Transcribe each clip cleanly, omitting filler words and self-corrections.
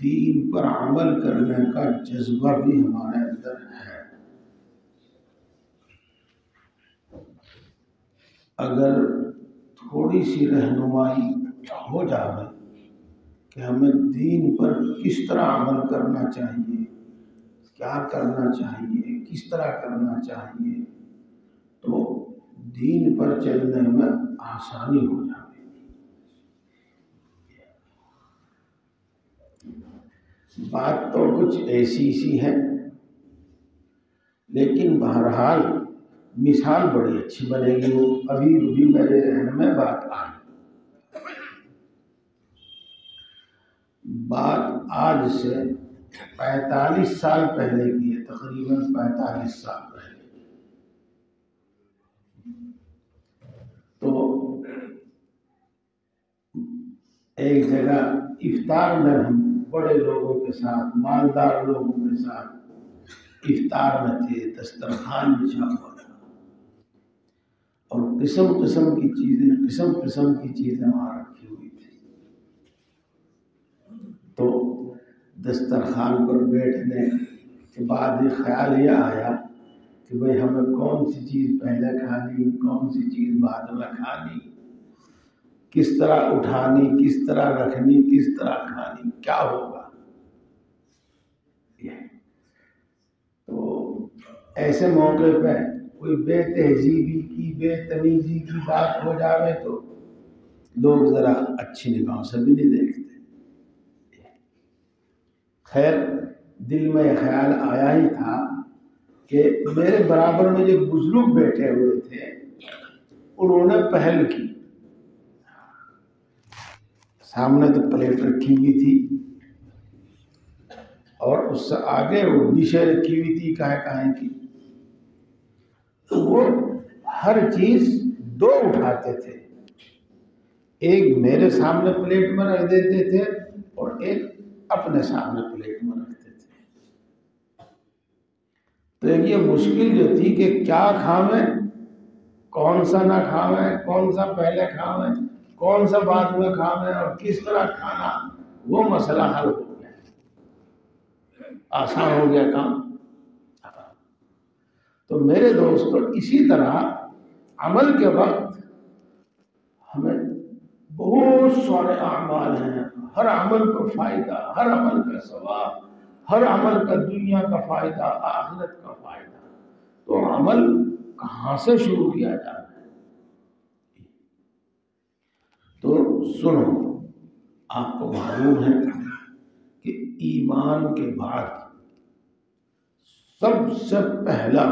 دین پر عمل کرنے کا جذبہ بھی ہمارے اندر ہے۔ اگر تھوڑی سی رہنمائی ہو جائے کہ ہمیں دین پر کس طرح عمل کرنا چاہیے، کیا کرنا چاہیے، کس طرح کرنا چاہیے، تو دین پر چلنے میں آسانی ہو جائے۔ بات تو کچھ ایسی سی ہے، لیکن بہرحال مثال بڑی اچھی بنے گی۔ وہ ابھی بھی میرے ذہن میں بات آئی۔ بات آج سے 45 سال پہلے کی ہے، تقریباً 45 سال پہلے۔ تو ایک جگہ افطار میں ہم بڑے لوگوں کے ساتھ، مالدار لوگوں کے ساتھ افطار میں تھے، دسترخوان بچھا ہوا تھا اور قسم قسم کی چیزیں وہاں رکھی ہوئی تھی۔ تو دسترخوان پر بیٹھنے کے بعد یہ خیال یہ آیا کہ بھئی ہمیں کون سی چیز پہلے کھانی، کون سی چیز بعد میں کھانی، کس طرح اٹھانی، کس طرح رکھنی، کس طرح کھانی، کیا ہوگا۔ تو ایسے موقع پہ کوئی بے تہذیبی کی، بے تمیزی کی بات ہو جاوے تو لوگ ذرا اچھی نگاہوں سے بھی نہیں دیکھتے۔ خیر، دل میں یہ خیال آیا ہی تھا کہ میرے برابر میں جو بزرگ بیٹھے ہوئے تھے انہوں نے پہل کی۔ سامنے تو پلیٹ رکھی ہوئی تھی اور اس سے آگے وہ ڈشیں رکھی ہوئی تھی کہیں کی۔ تو وہ ہر چیز دو اٹھاتے تھے، ایک میرے سامنے پلیٹ میں رکھ دیتے تھے اور ایک اپنے سامنے پلیٹ میں رکھتے تھے۔ تو یہ مشکل جو تھی کہ کیا کھاویں، کون سا نہ کھاویں، کون سا پہلے کھاویں، کون سا بعد میں کھاویں اور کس طرح کھانا، وہ مسئلہ حل ہو گیا، آسان ہو گیا کام۔ تو میرے دوستو، اسی طرح عمل کے وقت ہمیں بہت سارے اعمال ہیں، ہر عمل کا فائدہ، ہر عمل کا ثواب، ہر عمل کا دنیا کا فائدہ، آخرت کا فائدہ۔ تو عمل کہاں سے شروع کیا جائے؟ تو سنو، آپ کو معلوم ہے کہ ایمان کے بعد سب سے پہلا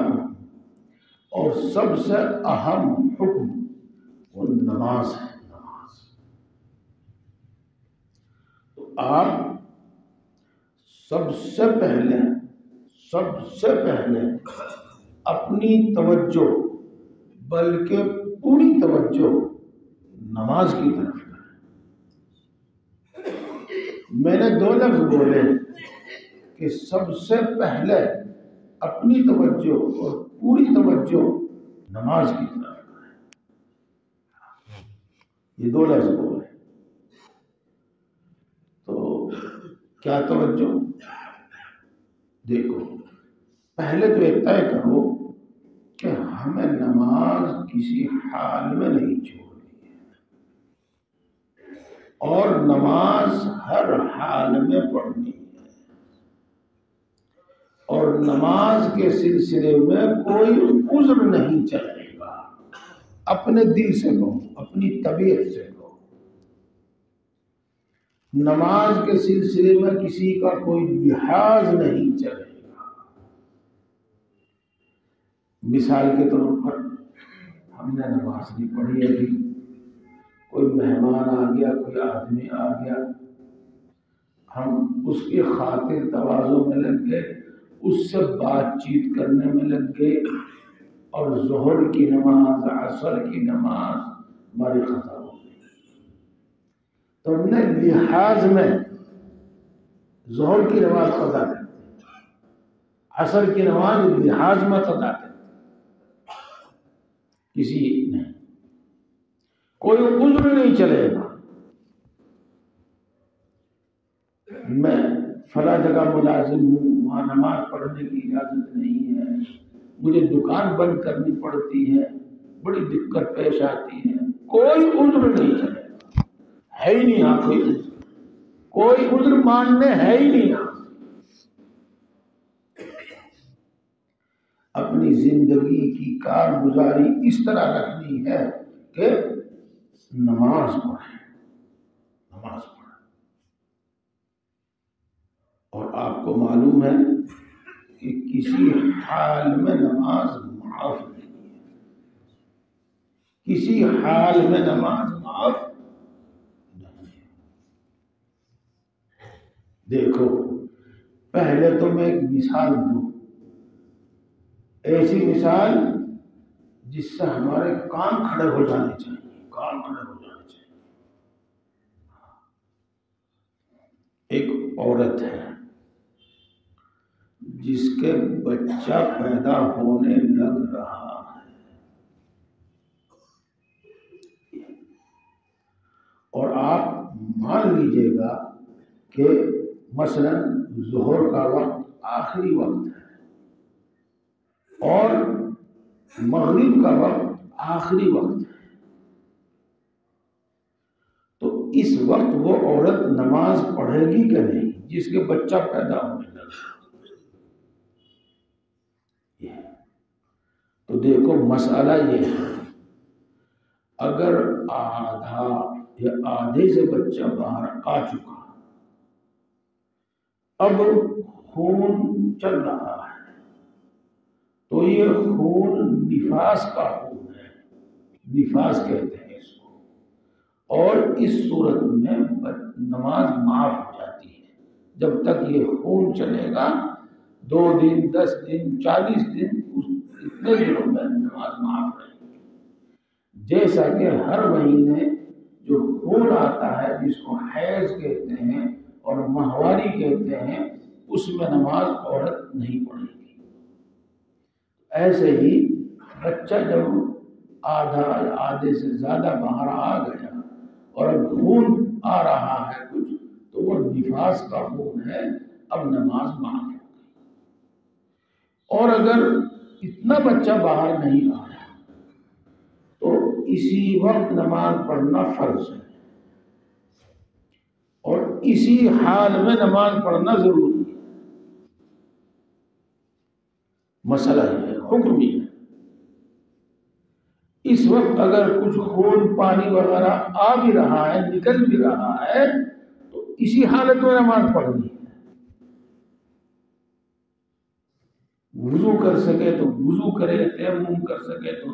اور سب سے اہم حکم وہ نماز ہے۔ تو آپ سب سے پہلے اپنی توجہ، بلکہ پوری توجہ نماز کی طرف کریں۔ میں نے دو لفظ بولے کہ سب سے پہلے اپنی توجہ اور پوری توجہ نماز کی طرف کریں، یہ دو لفظ بولے۔ تو کیا توجہ؟ دیکھو، پہلے تو یہ طے کرو کہ ہمیں نماز کسی حال میں نہیں چھوڑنی ہے اور نماز ہر حال میں پڑھنی ہے، اور نماز کے سلسلے میں کوئی عذر نہیں چلے گا۔ اپنے دل سے کہو، اپنی طبیعت سے کہو، نماز کے سلسلے میں کسی کا کوئی لحاظ نہیں چلے گا۔ مثال کے طور پر ہم نے نماز نہیں پڑھی، ابھی کوئی مہمان آ گیا، کوئی آدمی آ گیا، ہم اس کی خاطر تواضع میں لگ گئے، اس سے بات چیت کرنے میں لگ گئے، اور ظہر کی نماز، عصر کی نماز ہماری قضا ہو گئی۔ تو ہم نے لحاظ میں ظہر کی نماز قضا کر دی، عصر کی نماز لحاظ میں قضا کر دی، کسی نے کوئی عذر نہیں چلے گا۔ میں فلاں جگہ ملازم ہوں، وہاں نماز پڑھنے کی اجازت نہیں ہے، مجھے دکان بند کرنی پڑتی ہے، بڑی دقت پیش آتی ہے، کوئی عذر نہیں چلے گا، ہے ہی نہیں یہاں کوئی عذر ماننے ہے ہی نہیں یہاں۔ اپنی زندگی کی کارگزاری اس طرح رکھنی ہے کہ نماز پڑھیں، نماز پڑھیں۔ اور آپ کو معلوم ہے کہ کسی حال میں نماز معاف نہیں ہے، کسی حال میں نماز معاف نہیں ہے۔ دیکھو پہلے تو میں ایک مثال دوں، ایسی مثال جس سے ہمارے کان کھڑے ہو جانے چاہیے، کان کھڑے ہو جانے چاہیے۔ ایک عورت ہے جس کے بچہ پیدا ہونے لگ رہا ہے، اور آپ مان لیجئے گا کہ مثلا ظہر کا وقت آخری وقت ہے اور مغرب کا وقت آخری وقت ہے، تو اس وقت وہ عورت نماز پڑھے گی کہ نہیں جس کے بچہ پیدا ہونے لگا؟ تو دیکھو مسئلہ یہ ہے، اگر آدھا یا آدھے سے بچہ باہر آ چکا، اب خون چل رہا ہے، تو یہ خون نفاس کا خون ہے، نفاس کہتے ہیں اس کو، اور اس صورت میں نماز معاف ہو جاتی ہے۔ جب تک یہ خون چلے گا 2 دن 10 دن 40 دن اتنے دنوں میں نماز معاف رہے گی۔ جیسا کہ ہر مہینے جو خون آتا ہے جس کو حیض کہتے ہیں اور ماہواری کہتے ہیں، اس میں نماز عورت نہیں پڑھے گی۔ ایسے ہی بچہ جب آدھا یا آدھے سے زیادہ باہر آ گیا اور اب خون آ رہا ہے کچھ، تو وہ نفاس کا خون ہے، اب نماز معاف ہے۔ اور اگر اتنا بچہ باہر نہیں آیا تو اسی وقت نماز پڑھنا فرض ہے، اور اسی حال میں نماز پڑھنا ضروری ہے۔ مسئلہ یہ ہے، حکم یہ ہے۔ اس وقت اگر کچھ خون پانی وغیرہ آ بھی رہا ہے، نکل بھی رہا ہے، تو اسی حالت میں نماز پڑھنی ہے۔ وضو کر سکے تو وضو کرے، تیمم کر سکے تو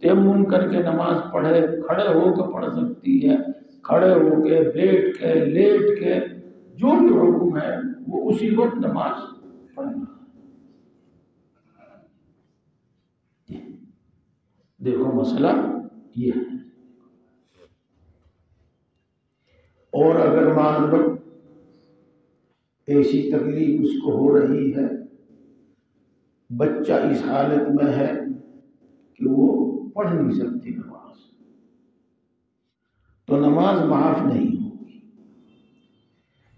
تیمم کر کے نماز پڑھے، کھڑے ہو کے پڑھ سکتی ہے، کھڑے ہو کے، بیٹھ کے، لیٹ کے، جو بھی حکم ہے وہ اسی وقت نماز پڑھنا۔ دیکھو مسئلہ یہ ہے۔ اور اگر مان لو ایسی تکلیف اس کو ہو رہی ہے، بچہ اس حالت میں ہے کہ وہ پڑھ نہیں سکتی نماز، تو نماز معاف نہیں ہوگی،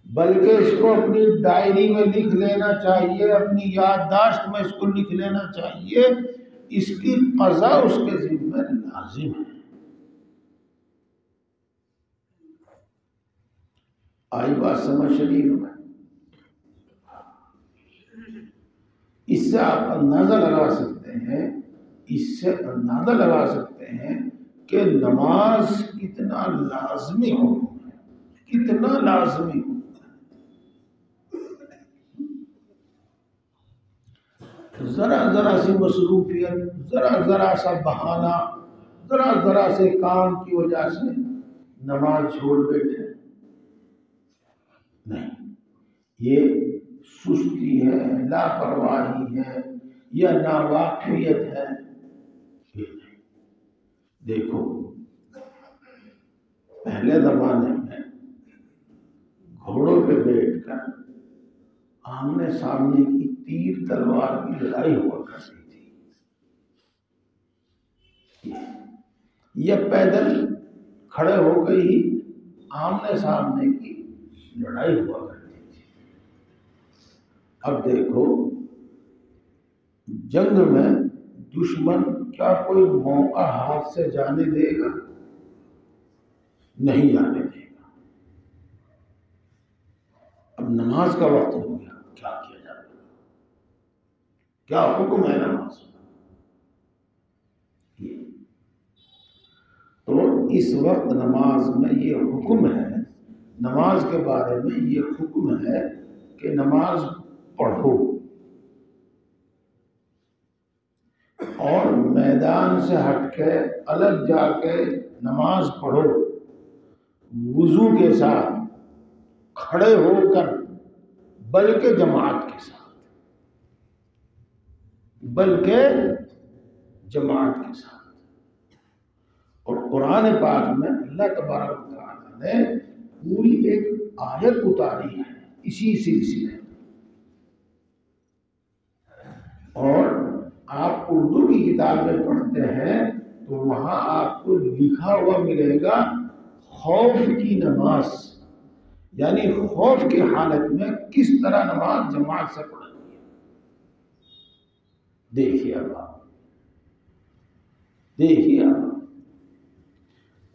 بلکہ اس کو اپنی ڈائری میں لکھ لینا چاہیے، اپنی یادداشت میں اس کو لکھ لینا چاہیے، اس کی قضا اس کے ذمہ لازم ہے۔ آئی بات سمجھ شریف میں؟ اس سے آپ اندازہ لگا سکتے ہیں، اس سے اندازہ لگا سکتے ہیں کہ نماز کتنا لازمی حکم ہے، کتنا لازمی حکم ہے۔ ذرا سی مصروفیت، ذرا سا بہانہ، ذرا سے کام کی وجہ سے نماز چھوڑ بیٹھے، نہیں، یہ سستی ہے، لاپرواہی ہے یا ناواقفیت ہے۔ دیکھو پہلے زمانے میں گھوڑوں پہ بیٹھ کر آمنے سامنے کی تیر تلوار کی لڑائی ہوا کرتی تھی، یہ پیدل کھڑے ہو کے ہی آمنے سامنے کی لڑائی ہوا کرتی تھی۔ اب دیکھو جنگ میں دشمن کیا کوئی موقع ہاتھ سے جانے دے گا؟ نہیں جانے دے گا۔ اب نماز کا وقت ہو گیا، کیا کیا جائے گا؟ کیا حکم ہے نماز؟ تو اس وقت نماز میں یہ حکم ہے، نماز کے بارے میں یہ حکم ہے کہ نماز پڑھو اور میدان سے ہٹ کے الگ جا کے نماز پڑھو، وضو کے ساتھ کھڑے ہو کر، بلکہ جماعت کے ساتھ، بلکہ جماعت کے ساتھ۔ اور قرآن پاک میں اللہ تبارک و تعالیٰ نے پوری ایک آیت اتاری ہے اسی سلسلے میں، اور آپ اردو کی کتابیں پڑھتے ہیں تو وہاں آپ کو لکھا ہوا ملے گا خوف کی نماز، یعنی خوف کی حالت میں کس طرح نماز جماعت سے پڑھنی ہے۔ دیکھیے آپ، دیکھیے آپ،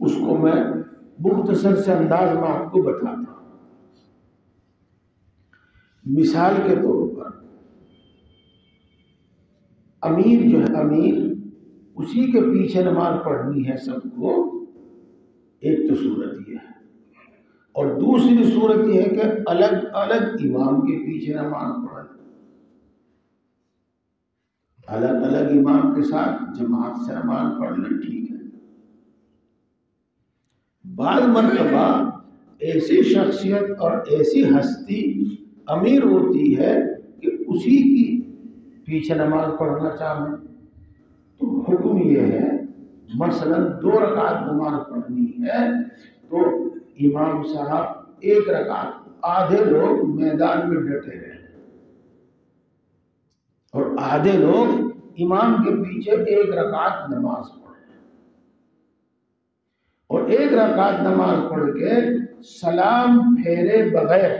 اس کو میں مختصر سے انداز میں آپ کو بتاتا ہوں۔ مثال کے طور پر امیر جو ہے، امیر اسی کے پیچھے نماز پڑھنی ہے سب کو، ایک تو صورت یہ ہے، اور دوسری صورت یہ ہے کہ الگ الگ امام کے پیچھے نماز پڑھیں، الگ الگ امام کے ساتھ جماعت سے نماز پڑھ لیں، ٹھیک ہے۔ بعض مرتبہ ایسی شخصیت اور ایسی ہستی امیر ہوتی ہے کہ اسی کی پیچھے نماز پڑھنا چاہیں تو حکم یہ ہے، مثلا 2 رکعت نماز پڑھنی ہے تو امام صاحب 1 رکعت، آدھے لوگ میدان میں ڈٹے رہے اور آدھے لوگ امام کے پیچھے 1 رکعت نماز پڑھیں، اور 1 رکعت نماز پڑھ کے سلام پھیرے بغیر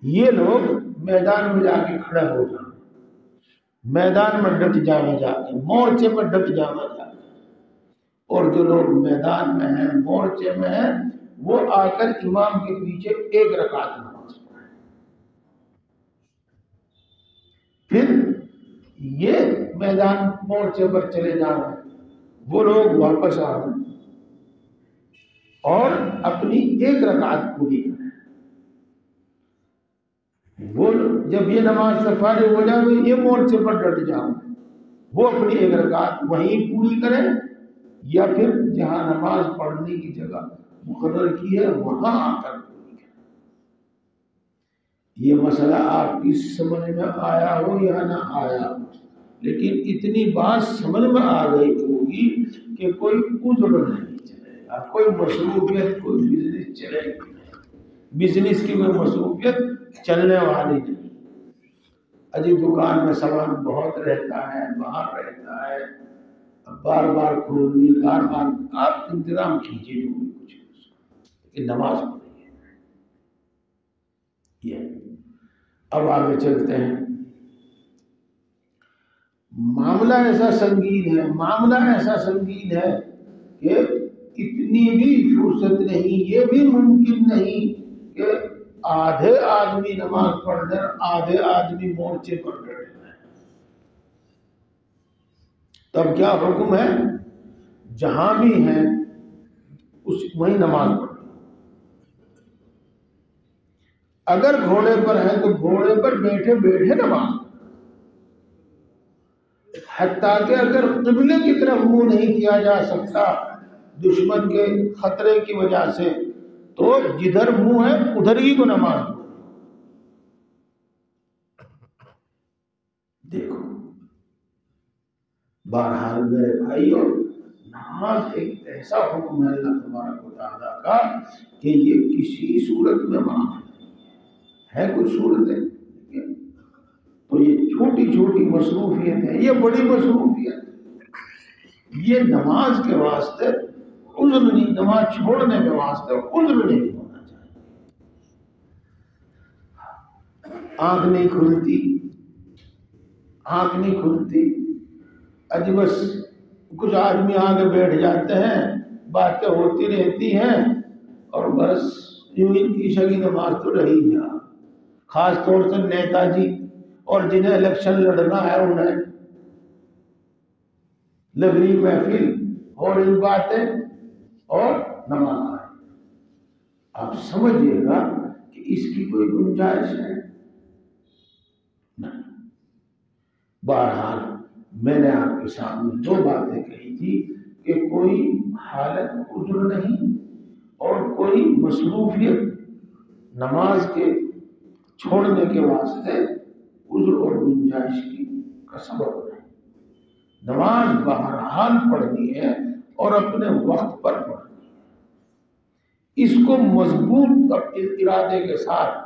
یہ لوگ میدان میں جا کے کھڑے ہو جائیں، میدان میں ڈٹ جانا چاہتے ہیں، مورچے میں ڈٹ جانا چاہتے ہیں، اور جو لوگ میدان میں ہیں، مورچے میں ہیں، وہ آ کر امام کے پیچھے 1 رکعت نماز پڑھیں۔ پھر یہ میدان مورچے پر چلے جانا، وہ لوگ واپس آنا اور اپنی 1 رکعت پوری کریں۔ وہ جب یہ نماز سے فارغ ہو جائے یہ مورچے پر ڈٹ جاؤ، وہ اپنی 1 رکعت وہیں پوری کریں، یا پھر جہاں نماز پڑھنے کی جگہ مقرر کی ہے وہاں آ کر پوری کریں۔ یہ مسئلہ آپ کی سمجھ میں آیا ہو یا نہ آیا ہو، لیکن اتنی بات سمجھ میں آ گئی ہوگی کہ کوئی عذر نہیں چلے گا، کوئی مصروفیت، کوئی بزنس چلے گی نہیں، بزنس کی کوئی مصروفیت چلنے والی نہیں۔ اجی دکان میں سامان بہت رہتا ہے، باہر رہتا ہے، بار بار کھولنی، بار بار آپ انتظام کیجیے جو بھی کچھ، لیکن نماز پڑھیے۔ یہ اب آگے چلتے ہیں۔ معاملہ ایسا سنگین ہے، معاملہ ایسا سنگین ہے کہ اتنی بھی فرصت نہیں، یہ بھی ممکن نہیں کہ آدھے آدمی نماز پڑھ رہے، آدھے آدمی مورچے پر ڈٹے ہیں۔ تب کیا حکم ہے؟ جہاں بھی ہیں وہیں نماز پڑھ۔ اگر گھوڑے پر ہیں تو گھوڑے پر بیٹھے بیٹھے نماز، حتیٰ کہ اگر قبلے کی طرف منہ نہیں کیا جا سکتا دشمن کے خطرے کی وجہ سے، تو جدھر منہ ہے ادھر ہی کو نماز پڑھو۔ دیکھو بہرحال میرے بھائیوں، نماز ایک ایسا حکم ہے اللہ تبارک و تعالیٰ کا کہ یہ کسی صورت میں معاف ہے۔ کچھ صورتیں تو یہ چھوٹی چھوٹی مصروفیت ہے، یہ بڑی مصروفیت، یہ نماز کے واسطے عذر نہیں، نماز چھوڑنے کے واسطے عذر نہیں ہونا چاہیے۔ آنکھ نہیں کھلتی، آنکھ نہیں کھلتی، اج بس کچھ آدمی آگے بیٹھ جاتے ہیں، باتیں ہوتی رہتی ہیں اور بس یوں ان کی شگی نماز تو رہی جا۔ خاص طور سے نیتا جی اور جنہیں الیکشن لڑنا ہے انہیں لگ رہی محفل اور ان باتیں اور نماز آئے۔ آپ سمجھیے گا کہ اس کی کوئی گنجائش ہے نہیں۔ بہرحال میں نے آپ کے سامنے دو باتیں کہی تھی کہ کوئی حالت عذر نہیں اور کوئی مصروفیت نماز کے چھوڑنے کے واسطے عذر اور گنجائش کا سبب نہیں۔ نماز بہرحال پڑھنی ہے اور اپنے وقت پر پڑھنی ہے۔ اس کو مضبوط ارادے کے ساتھ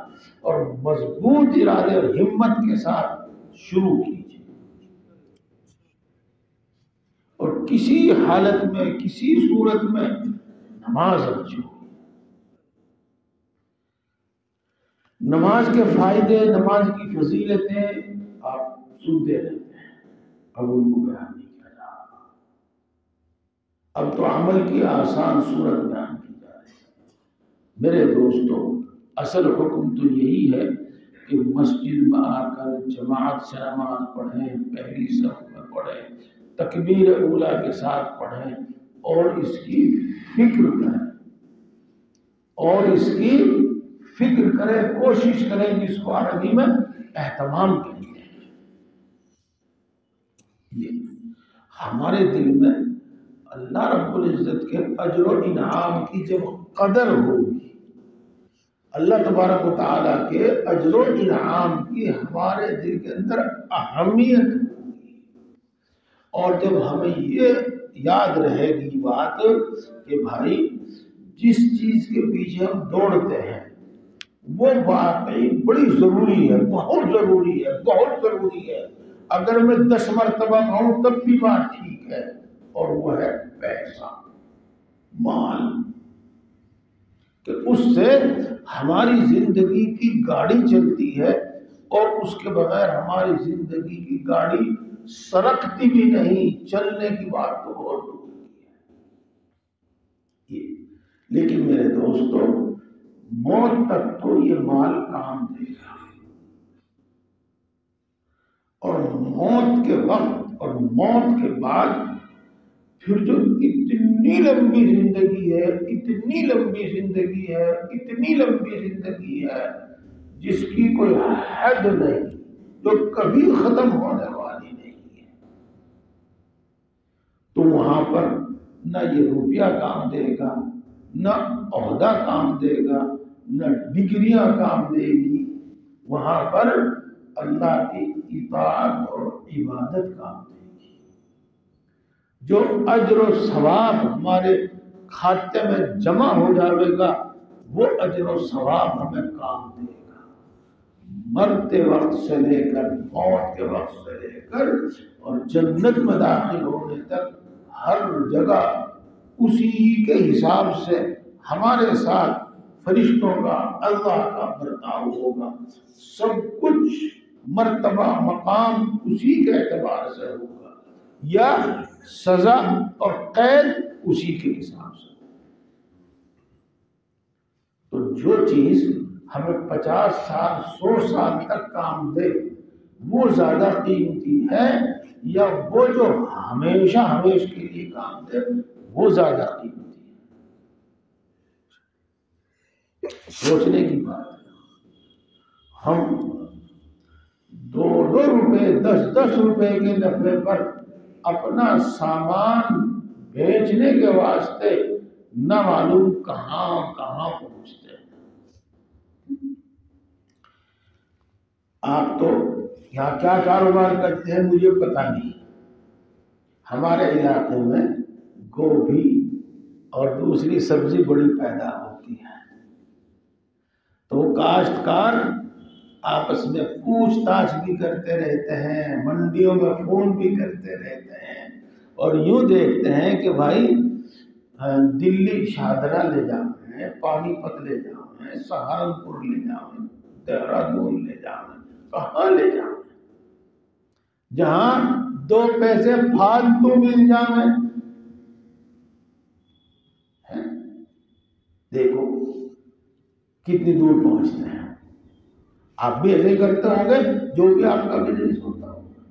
اور مضبوط ارادے اور ہمت کے ساتھ شروع کیجیے، اور کسی حالت میں کسی صورت میں نماز اچھی ہو۔ نماز کے فائدے، نماز کی فضیلتیں آپ سنتے رہتے ہیں، اب ان کو بیان نہیں کیا جا رہا۔ اب تو عمل کی آسان صورت بیان کی جا رہی ہے۔ میرے دوستو، اصل حکم تو یہی ہے کہ مسجد میں آ کر جماعت سے نماز پڑھیں، پہلی صف میں پڑھیں، تکبیر اولیٰ کے ساتھ پڑھیں اور اس کی فکر کریں، اور اس کی فکر کریں، کوشش کریں، جس کو عربی میں اہتمام کہتے ہیں۔ یہ ہمارے دل میں اللہ رب العزت کے اجر و انعام کی جب قدر ہوگی، اللہ تبارک و تعالیٰ کے اجر و انعام کی ہمارے دل کے اندر اہمیت ہوگی، اور جب ہمیں یہ یاد رہے گی بات کہ بھائی جس چیز کے پیچھے ہم دوڑتے ہیں وہ واقعی بڑی ضروری ہے، بہت ضروری ہے، بہت ضروری ہے، اگر میں 10 مرتبہ کہوں تب بھی بات ٹھیک ہے، اور وہ ہے پیسہ، مال، کہ اس سے ہماری زندگی کی گاڑی چلتی ہے، اور اس کے بغیر ہماری زندگی کی گاڑی سرکتی بھی نہیں، چلنے کی بات تو بہت دور کی ہے۔ لیکن میرے دوستو، موت تک تو یہ مال کام دے گا، اور موت کے وقت اور موت کے بعد پھر جو اتنی لمبی زندگی ہے، اتنی لمبی زندگی ہے، اتنی لمبی زندگی ہے جس کی کوئی حد نہیں، جو کبھی ختم ہونے والی نہیں ہے، تو وہاں پر نہ یہ روپیہ کام دے گا، نہ عہدہ کام دے گا، نہ ڈگریاں کام دے گی، وہاں پر اللہ کی اطاعت اور عبادت کام دے گی۔ جو اجر و ثواب ہمارے کھاتے میں جمع ہو جائے گا، وہ اجر و ثواب ہمیں کام دے گا، مرتے وقت سے لے کر موت کے وقت سے لے کر اور جنت میں داخل ہونے تک ہر جگہ اسی کے حساب سے ہمارے ساتھ فرشتوں کا، اللہ کا برتاؤ ہوگا، سب کچھ مرتبہ مقام اسی کے اعتبار سے ہوگا، یا سزا اور قید اسی کے حساب سے۔ تو جو چیز ہمیں 50 سال 100 سال تک کام دے وہ زیادہ قیمتی ہے، یا وہ جو ہمیشہ ہمیشہ کے لیے کام دے وہ زیادہ قیمتی ہے؟ سوچنے کی بات ہے۔ ہم 2 روپے 10 روپے کے نفع پر اپنا سامان بیچنے کے واسطے نہ معلوم کہاں کہاں پہنچتے ہیں۔ آپ تو یہاں کیا کاروبار کرتے ہیں مجھے پتہ نہیں، ہمارے علاقے میں گوبھی اور دوسری سبزی بڑی پیدا ہوتی ہے، تو کاشتکار آپس میں پوچھ تاچھ بھی کرتے رہتے ہیں، منڈیوں میں فون بھی کرتے رہتے ہیں، اور یوں دیکھتے ہیں کہ بھائی دلی شاہدرہ لے جاؤں ہیں، پانی پت لے جاؤں ہیں، سہارنپور لے جاؤں ہیں، دہرادون لے جاؤں، کہاں لے جاؤں جہاں 2 پیسے فالتو مل جائیں. دیکھو کتنی دور پہنچتے ہیں. آپ بھی ایسے ہی کرتے ہوں گے جو بھی آپ کا بزنس ہوتا ہوگا.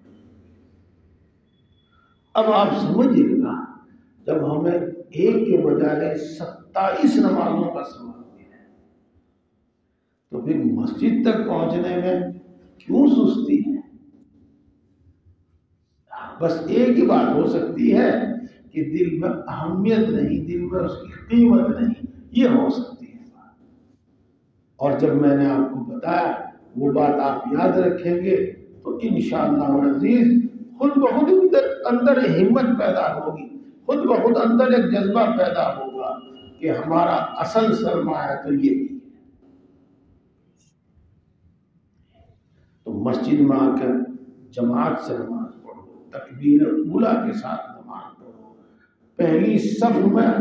اب آپ سمجھیے گا جب ہمیں ایک کے بجائے 27 نمازوں کا ثواب ہے تو پھر مسجد تک پہنچنے میں کیوں سستی ہے؟ بس ایک ہی بات ہو سکتی ہے کہ دل میں اہمیت نہیں، دل میں اس کی قیمت نہیں، یہ ہو سکتی ہے بات. اور جب میں نے آپ کو بتایا وہ بات آپ یاد رکھیں گے تو انشاءاللہ العزیز خود بخود اندر ہمت پیدا ہوگی، خود بخود اندر ایک جذبہ پیدا ہوگا کہ ہمارا اصل سرمایہ تو یہی ہے. تو مسجد میں آ کر جماعت سے نماز پڑھو، تکبیر اولیٰ کے ساتھ نماز پڑھو، پہلی صف میں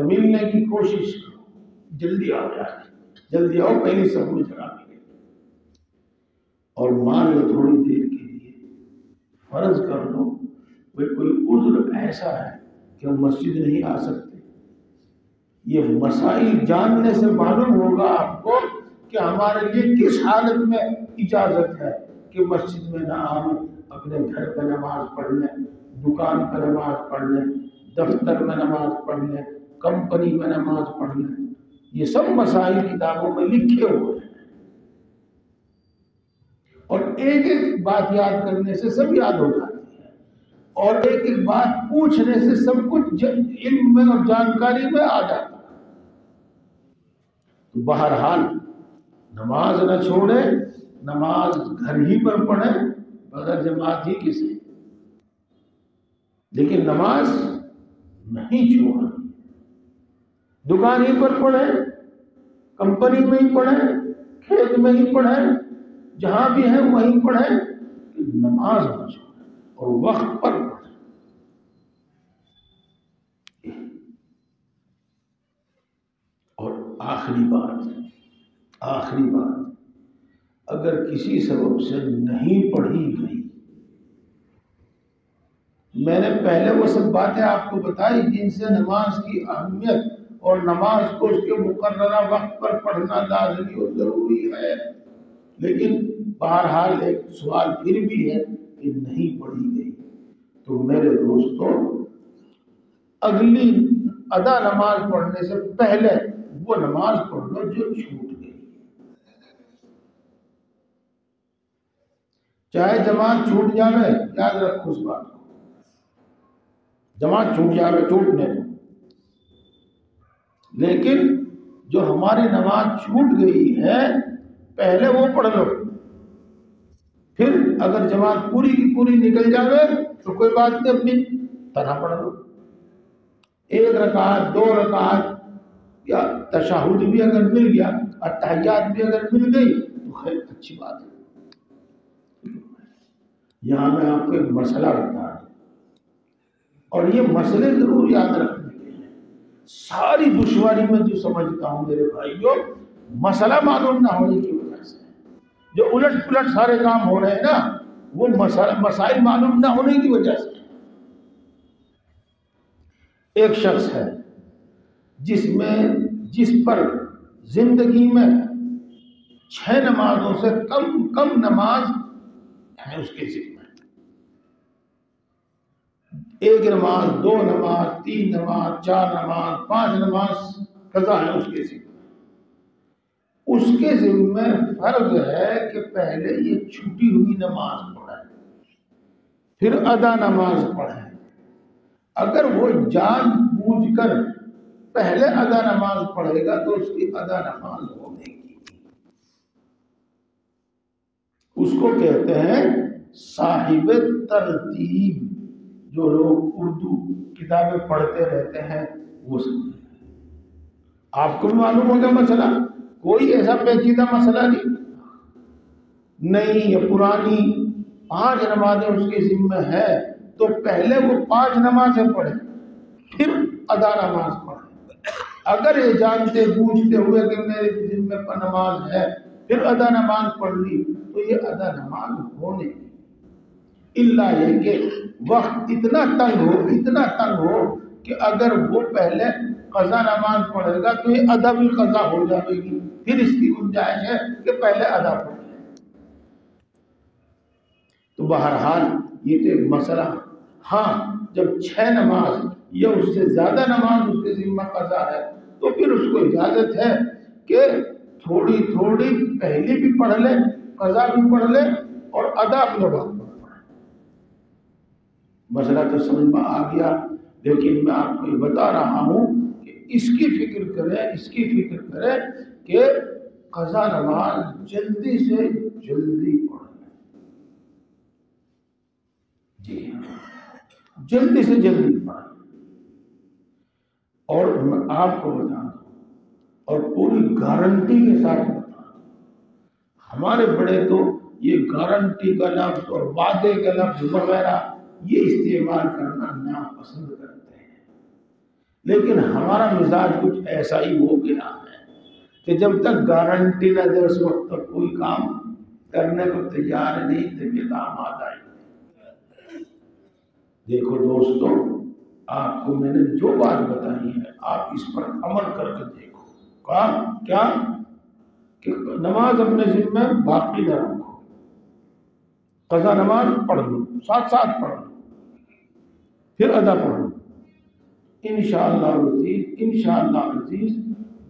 ملنے کی کوشش کرو، جلدی آ جائے، جلدی آؤ، پہلی صف میں جگہ ملے. اور مان لو تھوڑی دیر کے لیے فرض کر لو کوئی عذر ایسا ہے کہ ہم مسجد نہیں آ سکتے. یہ مسائل جاننے سے معلوم ہوگا آپ کو کہ ہمارے لیے کس حالت میں اجازت ہے کہ مسجد میں نہ آئیں، اپنے گھر پہ نماز پڑھ لیں، دکان پہ نماز پڑھ لیں، دفتر میں نماز پڑھ لیں، کمپنی میں نماز پڑھ لیں. یہ سب مسائل کتابوں میں لکھے ہوئے ہیں. اور ایک ایک بات یاد کرنے سے سب یاد ہو جاتی ہے، اور ایک ایک بات پوچھنے سے سب کچھ علم میں اور جانکاری میں آ جاتا ہے. بہرحال نماز نہ چھوڑیں، نماز گھر ہی پر پڑھیں بغیر جماعت ہی کسی، لیکن نماز نہیں چھوڑیں. دکان ہی پر پڑھیں، کمپنی میں ہی پڑھیں، کھیت میں ہی پڑھیں، جہاں بھی ہیں وہیں پڑھیں، نماز نہ چھوڑیں اور وقت پر پڑھیں. اور آخری بات اگر کسی سبب سے نہیں پڑھی گئی، میں نے پہلے وہ سب باتیں آپ کو بتائی جن سے نماز کی اہمیت اور نماز کو اس کے مقررہ وقت پر پڑھنا لازمی اور ضروری ہے، لیکن بہرحال ایک سوال پھر بھی ہے کہ نہیں پڑھی گئی. تو میرے دوستوں اگلی ادا نماز پڑھنے سے پہلے وہ نماز پڑھ لو جو چھوٹ گئی. چاہے جماعت چھوٹ جائے، یاد رکھو اس بات کو، جماعت چھوٹ جائے چھوٹنے دو، لیکن جو ہماری نماز چھوٹ گئی ہے پہلے وہ پڑھ لو، پھر اگر جماعت پوری کی پوری نکل جائے تو کوئی بات نہیں، اپنی طرح پڑھ لو. 1 رکعت 2 رکعت یا تشہد بھی اگر مل گیا، اتحیات بھی اگر مل گئی تو خیر اچھی بات ہے. یہاں میں آپ کو ایک مسئلہ بتا رہا ہوں، اور یہ مسئلے ضرور یاد رکھنے کے ہیں. ساری دشواری میں جو سمجھتا ہوں میرے بھائیوں، مسئلہ معلوم نہ ہونے کی وجہ سے، جو الٹ پلٹ سارے کام ہو رہے ہیں نا، وہ مسائل معلوم نہ ہونے کی وجہ سے. ایک شخص ہے جس پر زندگی میں 6 نمازوں سے کم نماز ہے اس کے ذمہ. 1 نماز 2 نماز 3 نماز 4 نماز 5 نماز قضا ہے اس کے ذمہ. اس کے ذمہ فرض ہے کہ پہلے یہ چھٹی ہوئی نماز پڑھیں، پھر ادا نماز پڑھیں. اگر وہ جان بوجھ کر پہلے ادا نماز پڑھے گا تو اس کی ادا نماز ہونے کی. اس کو کہتے ہیں صاحب ترتیب. جو لوگ اردو کتابیں پڑھتے رہتے ہیں وہ سمجھیں. آپ کو بھی معلوم ہوگا مسئلہ، کوئی ایسا پیچیدہ مسئلہ نہیں. یہ پرانی 5 نمازیں اس کے ذمہ ہے تو پہلے وہ 5 نمازیں پڑھیں، پھر ادا نماز پڑھیں. اگر یہ جانتے بوجھتے ہوئے کہ میرے ذمے پر نماز ہے پھر ادا نماز پڑھ لی تو یہ ادا نماز ہونے اللہ یہ کہ وقت اتنا تنگ ہو کہ اگر وہ پہلے قضا نماز پڑھے گا تو یہ ادا بھی قضا ہو جائے گی، پھر اس کی گنجائش ہے کہ پہلے ادا پڑھ لے۔ تو بہرحال یہ تو ایک مسئلہ، ہاں جب 6 نماز یا اس سے زیادہ نماز اس کے ذمہ قضا ہے تو پھر اس کو اجازت ہے کہ تھوڑی تھوڑی پہلی بھی پڑھ لے، قضا بھی پڑھ لے اور ادا اپنے وقت پر پڑھے۔ مسئلہ تو سمجھ میں آ گیا، لیکن میں آپ کو یہ بتا رہا ہوں کہ اس کی فکر کریں کہ قضا نماز جلدی سے جلدی پڑھ لیں، جی ہاں جلدی سے جلدی پڑھ لیں۔ اور میں آپ کو بتا دوں اور پوری گارنٹی کے ساتھ بتا دوں، ہمارے بڑے تو یہ گارنٹی کا لفظ اور وعدے کا لفظ وغیرہ یہ استعمال کرنا ناپسند کرتے ہیں، لیکن ہمارا مزاج کچھ ایسا ہی ہو گیا ہے کہ جب تک گارنٹی نہ دے اس وقت تک کوئی کام کرنے کو تیار نہیں تھے کہ داماد آئے۔ دیکھو دوستو، آپ کو میں نے جو بات بتائی ہے آپ اس پر عمل کر کے دیکھو۔ کام کیا کہ نماز اپنے ذمہ باقی نہ رکھو، قضا نماز پڑھ لو، ساتھ ساتھ پڑھ لو، پھر ادا پڑھ لو۔ انشاءاللہ عزیز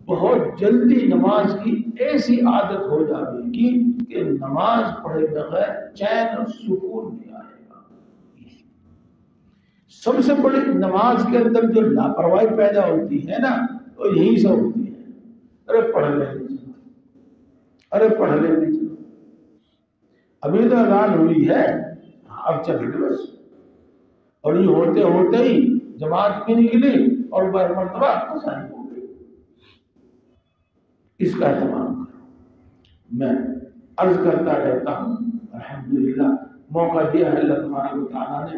بہت جلدی نماز کی ایسی عادت ہو جائے گی کہ نماز پڑھے بغیر چین اور سکون نہیں آئے گا۔ سب سے بڑی نماز کے اندر جو لاپرواہی پیدا ہوتی ہے نا وہ یہی سے ہوتی ہے، ارے پڑھ لینے چلو، ابھی تو اذان ہوئی ہے اب چل گئے بس، اور یہ ہوتے ہوتے ہی جماعت میں نکلی اور بار مرتبہ قضائی ہو گئی۔ اس کا اہتمام کرو۔ میں عرض کرتا رہتا ہوں، الحمدللہ موقع دیا ہے اللہ تبارک و تعالیٰ نے،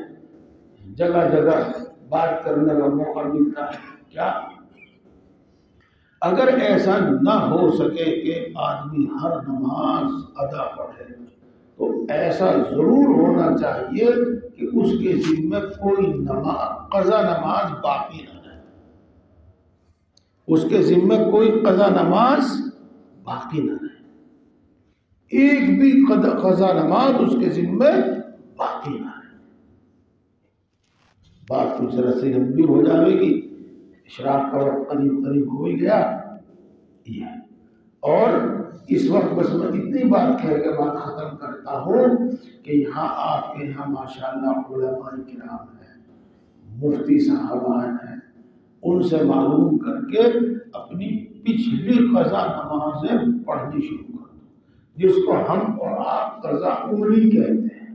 جگہ جگہ بات کرنے کا موقع ملتا ہے۔ کیا اگر ایسا نہ ہو سکے کہ آدمی ہر نماز ادا پڑھے تو ایسا ضرور ہونا چاہیے کہ اس کے ذمہ کوئی قضا نماز باقی نہ رہے، اس کے ذمہ کوئی قضا نماز باقی نہ رہے، ایک بھی قضا نماز اس کے ذمہ باقی نہ رہے۔ بات کچھ رسی لمبی ہو جائے گی، اشراق کا وقت قریب ہو ہی گیا یہ، اور اس وقت بس میں اتنی بات کہہ کے بات ختم کرتا ہوں کہ یہاں آپ کے یہاں ماشاءاللہ علماء کرام ہیں، مفتی صاحبان ہیں، ان سے معلوم کر کے اپنی پچھلی قضا نمازیں پڑھنی شروع کر دو، جس کو ہم اور آپ قضا عمری کہتے ہیں۔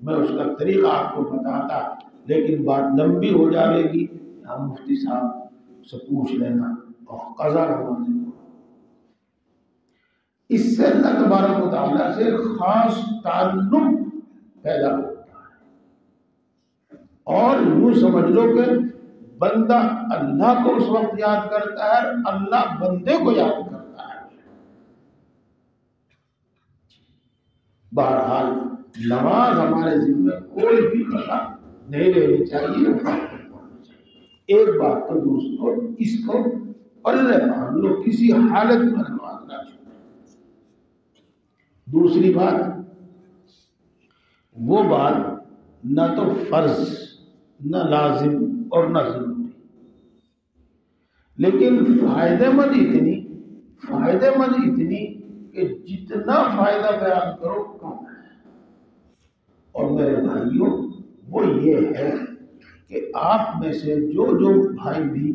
میں اس کا طریقہ آپ کو بتاتا لیکن بات لمبی ہو جائے گی، ہم مفتی صاحب سے پوچھ لینا اور قضا نمازیں پڑھو۔ اس سے اللہ تبارک و تعالیٰ سے خاص تعلق پیدا ہوتا ہے، اور یوں سمجھ لو کہ بندہ اللہ کو اس وقت یاد کرتا ہے، اللہ بندے کو یاد کرتا ہے۔ بہرحال نماز ہمارے ذمہ کوئی بھی قضا نہیں رہنی چاہیے۔ ایک بات تو دوستو اس کو پلے باندھ لو، کسی حالت میں نماز نہ چھوڑے۔ دوسری بات، وہ بات نہ تو فرض نہ لازم اور نہ ضروری، لیکن فائدہ مند اتنی کہ جتنا فائدہ بیان کرو کم ہے۔ اور میرے بھائیوں وہ یہ ہے کہ آپ میں سے جو بھائی بھی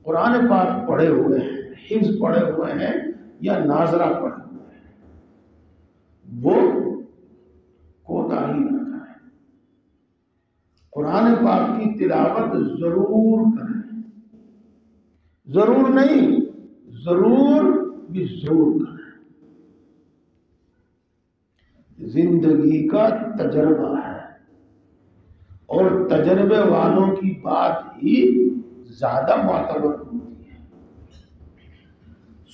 قرآن پاک پڑھے ہوئے ہیں، حفظ پڑھے ہوئے ہیں یا ناظرہ پڑھے ہوئے ہیں، وہ کوتاہی نہ کریں، قرآن پاک کی تلاوت ضرور کریں، ضرور نہیں ضرور بھی ضرور کریں۔ زندگی کا تجربہ ہے اور تجربے والوں کی بات ہی زیادہ معتبر ہوتی ہے.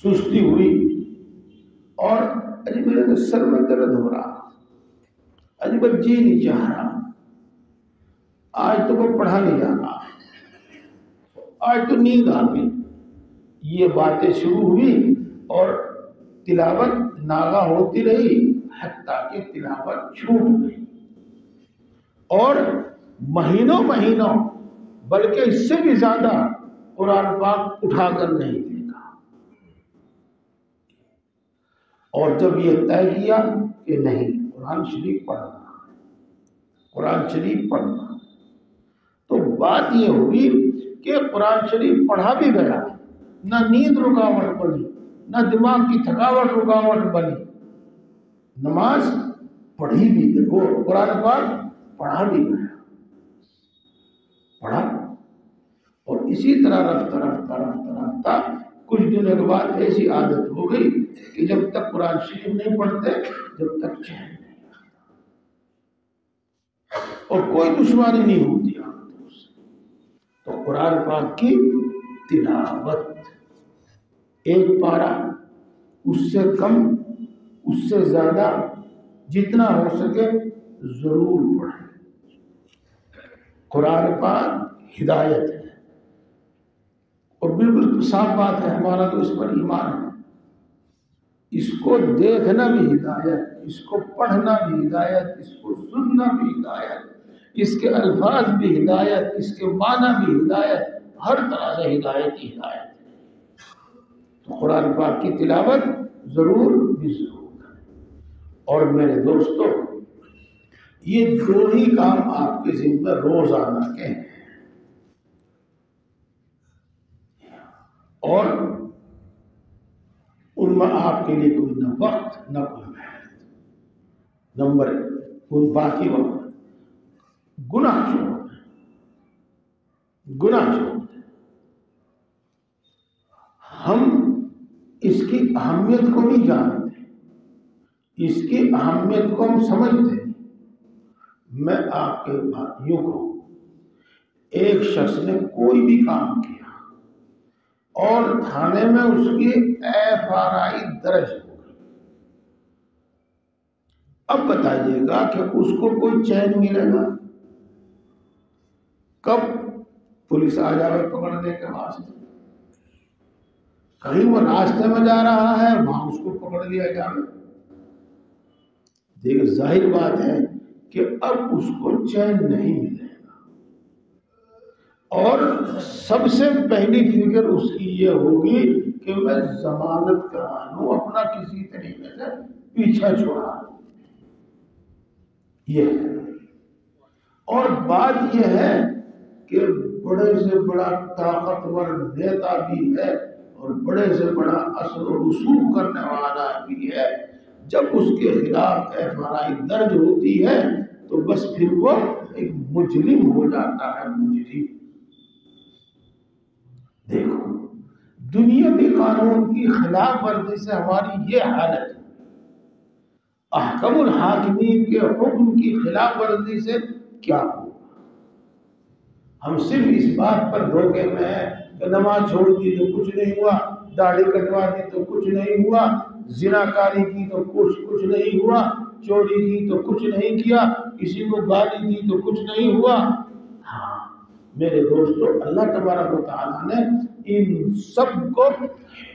سستی ہوئی اور اجی میرے تو سر میں درد ہو رہا, اجی بس جی نہیں چاہ رہا, آج تو میں پڑھا نہیں جا رہا, آج تو نیند آ گئی. یہ باتیں شروع ہوئی اور تلاوت ناغہ ہوتی رہی حتیٰ کہ تلاوت چھوٹ گئی, اور مہینوں بلکہ اس سے بھی زیادہ قرآن پاک اٹھا کر نہیں دیکھا. اور جب یہ طے کیا کہ نہیں قرآن شریف پڑھنا, تو بات یہ ہوئی کہ قرآن شریف پڑھا بھی گیا, نہ نیند رکاوٹ بنی, نہ دماغ کی تھکاوٹ رکاوٹ بنی, نماز پڑھی بھی گئی, وہ قرآن پاک پڑھا بھی گیا, پڑھا. اور اسی طرح رفتہ کچھ دنوں کے بعد ایسی عادت ہو گئی کہ جب تک قرآن شریف نہیں پڑھتے جب تک چین نہیں آتا, اور کوئی دشواری نہیں ہوتی عادتوں سے. تو قرآن پاک کی تلاوت ایک پارہ, اس سے کم اس سے زیادہ جتنا ہو سکے ضرور پڑھیں. قرآن پاک ہدایت ہے, اور بالکل صاف بات ہے, ہمارا تو اس پر ایمان ہے. اس کو دیکھنا بھی ہدایت, اس کو پڑھنا بھی ہدایت, اس کو سننا بھی ہدایت, اس کے الفاظ بھی ہدایت, اس کے معنی بھی ہدایت, ہر طرح سے ہدایت ہی ہدایت ہے. تو قرآن پاک کی تلاوت ضرور بھی ضرور ہے. اور میرے دوستو, یہ دو ہی کام آپ کے ذمہ روزانہ کے ہیں, اور ان میں آپ کے لیے کوئی نہ وقت نہ کوئی محنت. نمبر ایک, ان باقی وقت گناہ چھوڑ دیں. ہم اس کی اہمیت کو نہیں جانتے, اس کی اہمیت کو ہم سمجھتے ہیں. میں آپ کے بات یوں کہوں, ایک شخص نے کوئی بھی کام کیا اور تھانے میں اس کی FRI درج ہو گئی, اب بتائیے گا کہ اس کو کوئی چین ملے گا؟ کب پولیس آ جائے پکڑنے کے واسطے, کہیں وہ راستے میں جا رہا ہے وہاں اس کو پکڑ لیا جائے. دیکھ ظاہر بات ہے کہ اب اس کو چین نہیں ملے گا, اور سب سے پہلی فکر اس کی یہ ہوگی کہ میں ضمانت کرا لوں, اپنا کسی طریقے سے پیچھا چھوڑا لوں. یہ ہے. اور بات یہ ہے کہ بڑے سے بڑا طاقتور نیتا بھی ہے اور بڑے سے بڑا اثر و رسوخ کرنے والا بھی ہے, جب اس کے خلاف FRI درج ہوتی ہے تو بس پھر وہ ایک مجرم ہو جاتا ہے. مجرم. دیکھو, دنیاوی قانون کی خلاف ورزی سے ہماری یہ حالت ہے, احکم الحاکمین کے حکم کی خلاف ورزی سے کیا ہوگا؟ ہم صرف اس بات پر دھوکے میں ہیں کہ نماز چھوڑ دی تو کچھ نہیں ہوا, داڑھی کٹوا دی تو کچھ نہیں ہوا, زناکاری کی تو کچھ نہیں ہوا, چوری کی تو کچھ نہیں کیا, کسی کو گالی دی تو کچھ نہیں ہوا. ہاں میرے دوستو, اللہ تبارک و تعالیٰ نے ان سب کو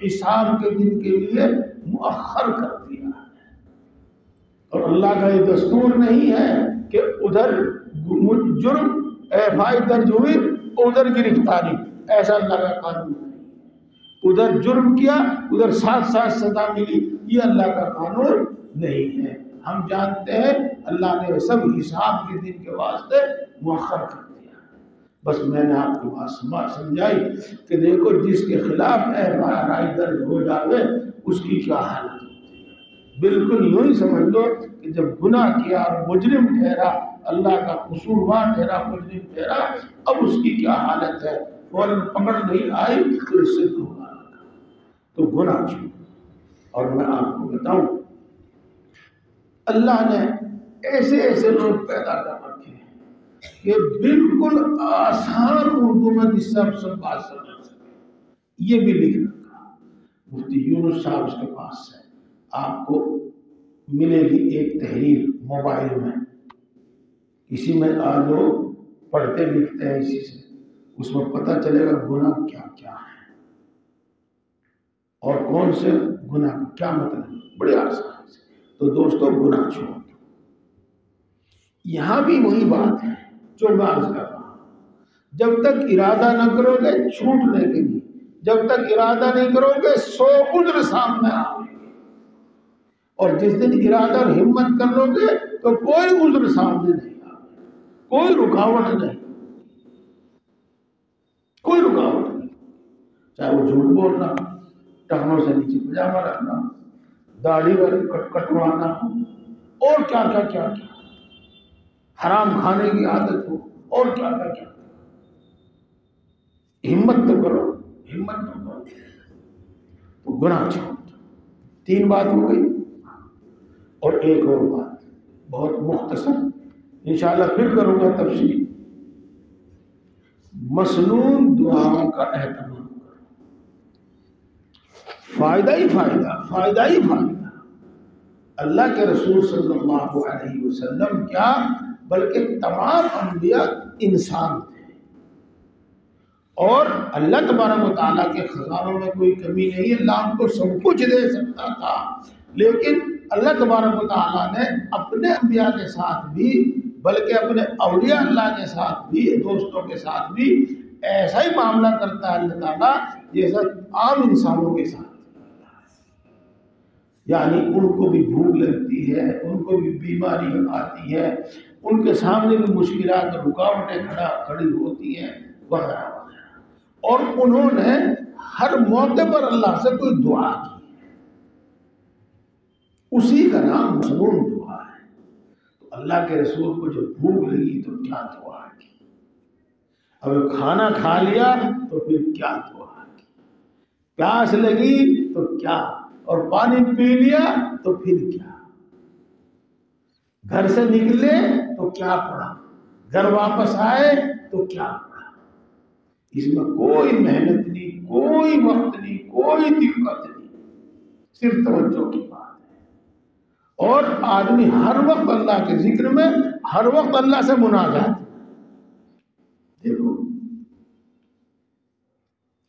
حساب کے دن کے لیے مؤخر کر دیا ہے, اور اللہ کا یہ دستور نہیں ہے کہ ادھر جرم FI درج ہوئی ادھر گرفتاری, ایسا اللہ کا قانون نہیں. ادھر جرم کیا ادھر ساتھ سزا ملی, یہ اللہ کا قانون نہیں ہے. ہم جانتے ہیں اللہ نے سب حساب کے دن کے واسطے مؤخر کر دیا. بس میں نے آپ کو بات سمجھائی کہ دیکھو, جس کے خلاف FRI درج ہو جاوے اس کی کیا حالت ہوتی ہے. بالکل یوں ہی سمجھ لو کہ جب گناہ کیا اور مجرم ٹھہرا, اللہ کا قصوروار ٹھہرا, مجرم ٹھہرا, اب اس کی کیا حالت ہے. فوراً پکڑ نہیں آئی تو اس سے دھوکا لگا, تو گناہ چھوڑ. اور میں آپ کو بتاؤں, اللہ نے ایسے ایسے لوگ پیدا کر رکھے ہیں کہ بالکل آسان اردو میں جس سے آپ سب بات سمجھ سکیں، یہ بھی لکھ رکھا مفتی یونس صاحب اس کے پاس ہے، آپ کو ملے گی ایک تحریر موبائل میں، اسی میں آج لوگ پڑھتے لکھتے ہیں، اسی سے اس میں پتہ چلے گا گناہ کیا کیا ہے اور کون سے گناہ کا کیا مطلب ہے، بڑے آسان سے۔ تو دوستو گناہ چھوڑ دو۔ یہاں بھی وہی بات ہے جو میں عرض کر رہا ہوں، جب تک ارادہ نہ کرو گے چھوٹنے کے لیے، جب تک ارادہ نہیں کرو گے 100 عذر سامنے آئیں گے، اور جس دن ارادہ اور ہمت کر لو گے تو کوئی عذر سامنے نہیں آئے، کوئی رکاوٹ نہیں، کوئی رکاوٹ نہیں، چاہے وہ جھوٹ بولنا، ٹخنوں سے نیچے پجامہ رکھنا، داڑھی کٹوانا ہو، اور کیا کیا کیا کیا، حرام کھانے کی عادت ہو، اور کیا کیا کیا، ہمت تو کرو، ہمت تو کرو، تو گناہ چھوڑ دو۔ 3 بات ہو گئی، اور ایک اور بات بہت مختصر، انشاءاللہ پھر کروں گا تفصیل، مسنون دعاؤں کا اہتمام کرو، فائدہ ہی فائدہ، فائدہ ہی فائدہ۔ اللہ کے رسول صلی اللہ علیہ وسلم کیا بلکہ تمام انبیاء انسان تھے، اور اللہ تبارک و تعالیٰ کے خزانوں میں کوئی کمی نہیں، اللہ ان کو سب کچھ دے سکتا تھا، لیکن اللہ تبارک و تعالیٰ نے اپنے انبیاء کے ساتھ بھی، بلکہ اپنے اولیاء اللہ کے ساتھ بھی، دوستوں کے ساتھ بھی ایسا ہی معاملہ کرتا ہے اللہ تعالیٰ جیسا عام انسانوں کے ساتھ، یعنی ان کو بھی بھوک لگتی ہے، ان کو بھی بیماری آتی ہے، ان کے سامنے بھی مشکلات اور رکاوٹیں کھڑی ہوتی ہیں، وغیرہ وغیرہ، اور انہوں نے ہر موقع پر اللہ سے کوئی دعا کی، اسی کا نام مسنون دعا ہے۔ تو اللہ کے رسول کو جب بھوک لگی تو کیا دعا کی، اب کھانا کھا لیا تو پھر کیا دعا کی، پیاس لگی تو کیا، اور پانی پی لیا تو پھر کیا، گھر سے نکلے تو کیا پڑھا، گھر واپس آئے تو کیا پڑھا، اس میں کوئی محنت نہیں، کوئی وقت نہیں، کوئی دقت نہیں، صرف توجہ کی بات ہے، اور آدمی ہر وقت اللہ کے ذکر میں، ہر وقت اللہ سے مناجات۔ دیکھو،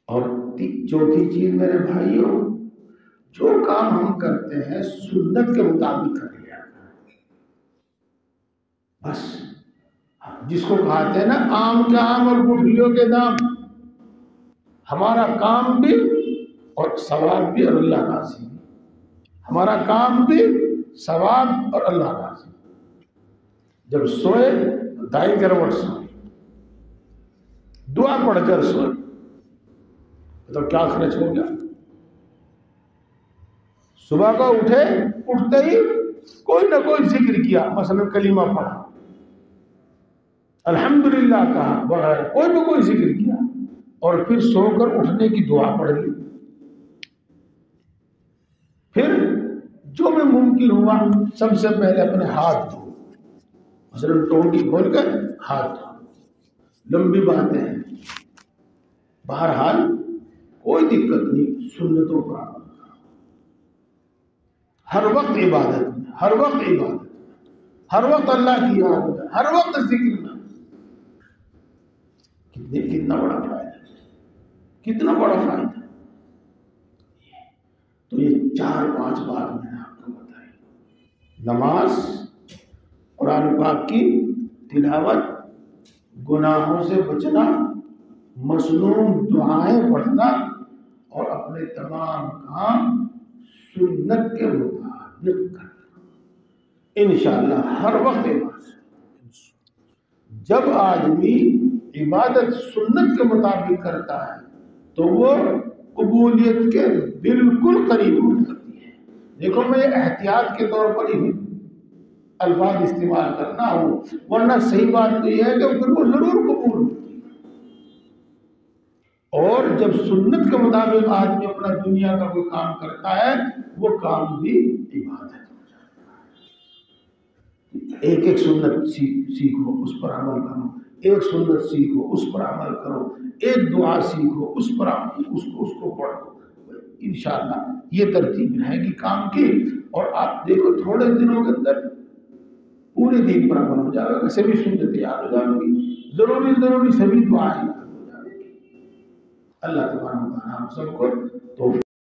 اور چوتھی چیز میرے بھائیوں، جو کام ہم کرتے ہیں سنت کے مطابق کر لیا، بس جس کو کہتے ہیں نا آم کے آم اور گٹھلیوں کے دام، ہمارا کام بھی اور ثواب بھی اور اللہ راضی، ہمارا کام بھی ثواب اور اللہ راضی۔ جب سوئے دائیں کروٹ سوئے، دعا پڑھ کر سوئے، تو کیا خرچ ہو گیا؟ صبح کو اٹھتے ہی کوئی نہ کوئی ذکر کیا، مثلا کلمہ پڑھا، الحمدللہ کہا، وغیرہ کوئی نہ کوئی ذکر کیا، اور پھر سو کر اٹھنے کی دعا پڑھ لی، پھر جو بھی ممکن ہوا سب سے پہلے اپنے ہاتھ دھو، مثلا ٹوٹی کھول کر ہاتھ دھو، لمبی باتیں ہیں، بہرحال کوئی دقت نہیں، سنتوں پر عمل کرو، ہر وقت عبادت میں، ہر وقت عبادت میں، ہر وقت اللہ کی یاد میں، ہر وقت ذکر میں، کتنا بڑا فائدہ ہے، کتنا بڑا فائدہ ہے۔ تو یہ 4-5 بات میں نے آپ کو بتائی، نماز، قرآن پاک کی تلاوت، گناہوں سے بچنا، مسنون دعائیں پڑھنا، اور اپنے تمام کام سنت کے مطابق کرنا، انشاءاللہ ہر وقت عبادت۔ جب آدمی عبادت سنت کے مطابق کرتا ہے تو وہ قبولیت کے بالکل قریب ہو جاتی ہے۔ دیکھو، میں احتیاط کے طور پر ہی الفاظ استعمال کرنا ہوں، ورنہ صحیح بات تو یہ ہے کہ پھر وہ ضرور قبول ہوتی ہے۔ اور جب سنت کے مطابق آدمی اپنا دنیا کا کوئی کام کرتا ہے، وہ کام بھی عبادت ہو جاتا ہے۔ ایک ایک سنت سیکھو، اس پر عمل کرو، ایک سنت سیکھو اس پر عمل کرو، ایک دعا سیکھو اس پر اس کو پڑھو، انشاءاللہ یہ ترتیب رہے گی کام کی، اور آپ دیکھو تھوڑے دنوں کے اندر پورے دین پر عمل ہو جائے گا، سبھی سنتیں یاد ہو جائیں گی، ضروری سبھی دعائیں یاد ہو جائیں گی۔ اللہ تبارک و تعالیٰ ہم سب کو توفیق